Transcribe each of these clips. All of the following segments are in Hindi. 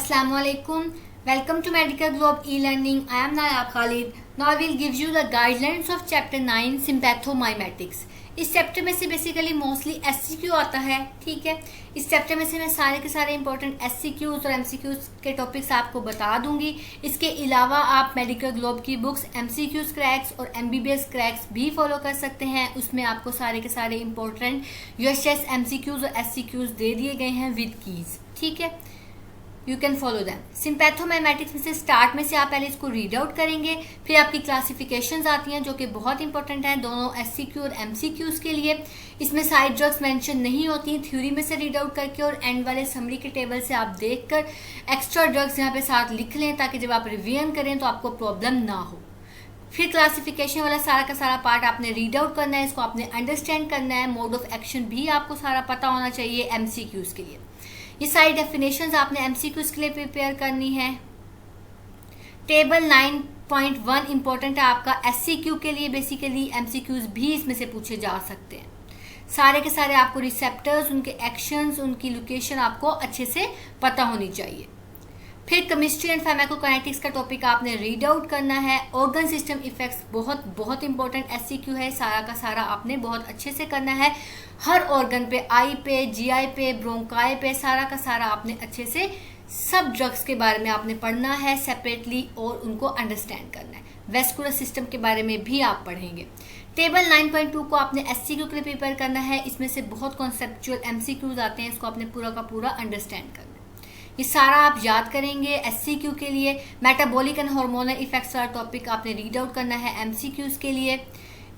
Assalamu alaikum. Welcome to Medical Globe e-learning. I am Naya Khalid. Now I will give you the guidelines of chapter 9 sympathomimetics. इस चैप्टर में से बेसिकली मोस्टली एससीक्यू आता है, ठीक है। इस चैप्टर में से मैं सारे के सारे इंपॉर्टेंट एससीक्यूज और एमसीक्यूज के टॉपिक्स आपको बता दूंगी। इसके अलावा आप मेडिकल ग्लोब की बुक्स एमसीक्यूज क्रैक्स और एमबीबीएस क्रैक्स भी फॉलो कर सकते हैं। उसमें आपको सारे के सारे इंपॉर्टेंट यूएसएस एमसीक्यूज और एससीक्यूज दे दिए गए हैं विद कीज, ठीक है। You can follow them. Sympathomimetics में से स्टार्ट में से आप पहले इसको रीड आउट करेंगे, फिर आपकी क्लासिफिकेशंस आती हैं जो कि बहुत इंपॉर्टेंट हैं दोनों एससीक्यू और एमसीक्यूज के लिए। इसमें साइड ड्रग्स मेंशन नहीं होती, थ्योरी में से रीड आउट करके और एंड वाले समरी के टेबल से आप देखकर एक्स्ट्रा ड्रग्स यहाँ पे साथ लिख लें ताकि जब आप रिवीजन करें तो आपको प्रॉब्लम ना हो। फिर क्लासिफिकेशन वाला सारा का सारा पार्ट आपने रीड आउट करना है, इसको आपने अंडरस्टैंड करना है। मोड ऑफ एक्शन भी आपको सारा पता होना चाहिए एमसीक्यूज के लिए। ये सारी डेफिनेशंस आपने एमसीक्यूज के लिए प्रिपेयर करनी है। टेबल 9.1 इंपॉर्टेंट है आपका एससीक्यू के लिए। बेसिकली एमसीक्यूज भी इसमें से पूछे जा सकते हैं। सारे के सारे आपको रिसेप्टर्स, उनके एक्शंस, उनकी लोकेशन आपको अच्छे से पता होनी चाहिए। फिर केमिस्ट्री एंड फार्माकोकाइनेटिक्स का टॉपिक आपने रीड आउट करना है। ऑर्गन सिस्टम इफेक्ट्स बहुत बहुत इंपॉर्टेंट एससीक्यू है, सारा का सारा आपने बहुत अच्छे से करना है। हर ऑर्गन पे, आई पे, जीआई पे, ब्रोंकाई पे, सारा का सारा आपने अच्छे से सब ड्रग्स के बारे में आपने पढ़ना है सेपरेटली और उनको अंडरस्टैंड करना है। वेस्कुलर सिस्टम के बारे में भी आप पढ़ेंगे। टेबल 9.2 को आपने एससीक्यू के लिए प्रिपेयर करना है। इसमें से बहुत कॉन्सेप्चुअल एमसीक्यूज आते हैं, इसको आपने पूरा का पूरा अंडरस्टैंड करना है। ये सारा आप याद करेंगे एससीक्यू के लिए। मेटाबॉलिक एंड हार्मोनल इफेक्ट्स वाला टॉपिक आपने रीड आउट करना है एमसीक्यूज के लिए।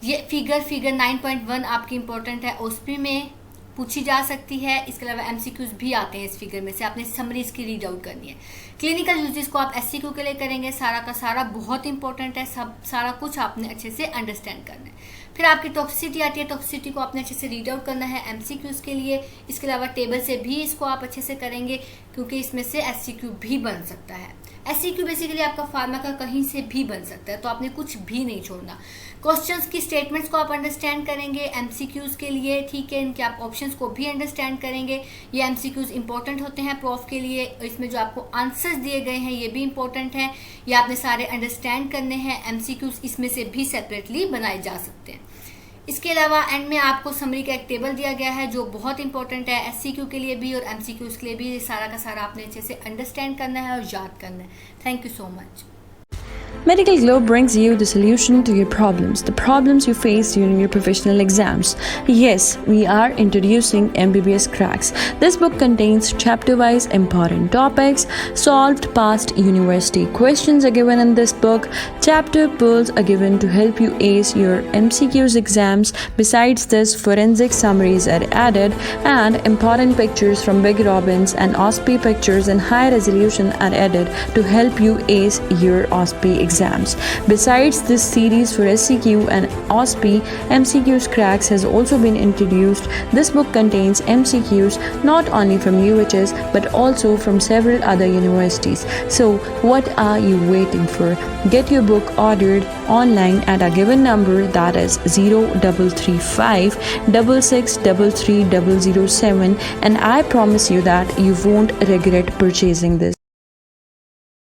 ये फिगर 9.1 आपकी इंपॉर्टेंट है, ओस्पी में पूछी जा सकती है। इसके अलावा एमसीक्यूज भी आते हैं इस फिगर में से, आपने समरी इसकी रीड आउट करनी है। क्लिनिकल यूजेस को आप एससीक्यू के लिए करेंगे, सारा का सारा बहुत इंपॉर्टेंट है, सब सारा कुछ आपने अच्छे से अंडरस्टैंड करना है। फिर आपकी टॉक्सिसिटी आती है, टॉक्सिसिटी को आपने अच्छे से रीड आउट करना है एमसीक्यूज के लिए। इसके अलावा टेबल से भी इसको आप अच्छे से करेंगे क्योंकि इसमें से एससीक्यू भी बन सकता है। एससीक्यू बेसिकली आपका फार्मा का कहीं से भी बन सकता है, तो आपने कुछ भी नहीं छोड़ना। क्वेश्चंस की स्टेटमेंट्स को आप अंडरस्टैंड करेंगे एमसीक्यूज के लिए, ठीक है। इनके आप ऑप्शंस को भी अंडरस्टैंड करेंगे। ये एमसीक्यूज इंपॉर्टेंट होते हैं प्रूफ के लिए। इसमें जो आपको आंसर्स दिए गए हैं ये भी इंपॉर्टेंट है, ये आपने सारे अंडरस्टैंड करने हैं। एमसीक्यूज इसमें से भी सेपरेटली बनाए जा सकते हैं। इसके अलावा एंड में आपको समरी का एक टेबल दिया गया है जो बहुत इंपॉर्टेंट है एससीक्यू के लिए भी और एमसीक्यूज के लिए भी। सारा का सारा आपने अच्छे से अंडरस्टैंड करना है और याद करना है। Thank you so much. Medical Globe brings you the solution to your problems, the problems you face during your professional exams. Yes, we are introducing MBBS cracks. This book contains chapter-wise important topics. Solved past university questions are given in this book. Chapter pearls are given to help you ace your MCQs exams. Besides this, forensic summaries are added and important pictures from Big Robbins and OSPI pictures in high resolution are added to help you ace your OSPI exams. Besides this series for SCQ and OSPI, MCQs cracks has also been introduced. This book contains MCQs not only from UHS but also from several other universities. So what are you waiting for? Get your book ordered online at a given number, that is 0335 6633 007, and I promise you that you won't regret purchasing this.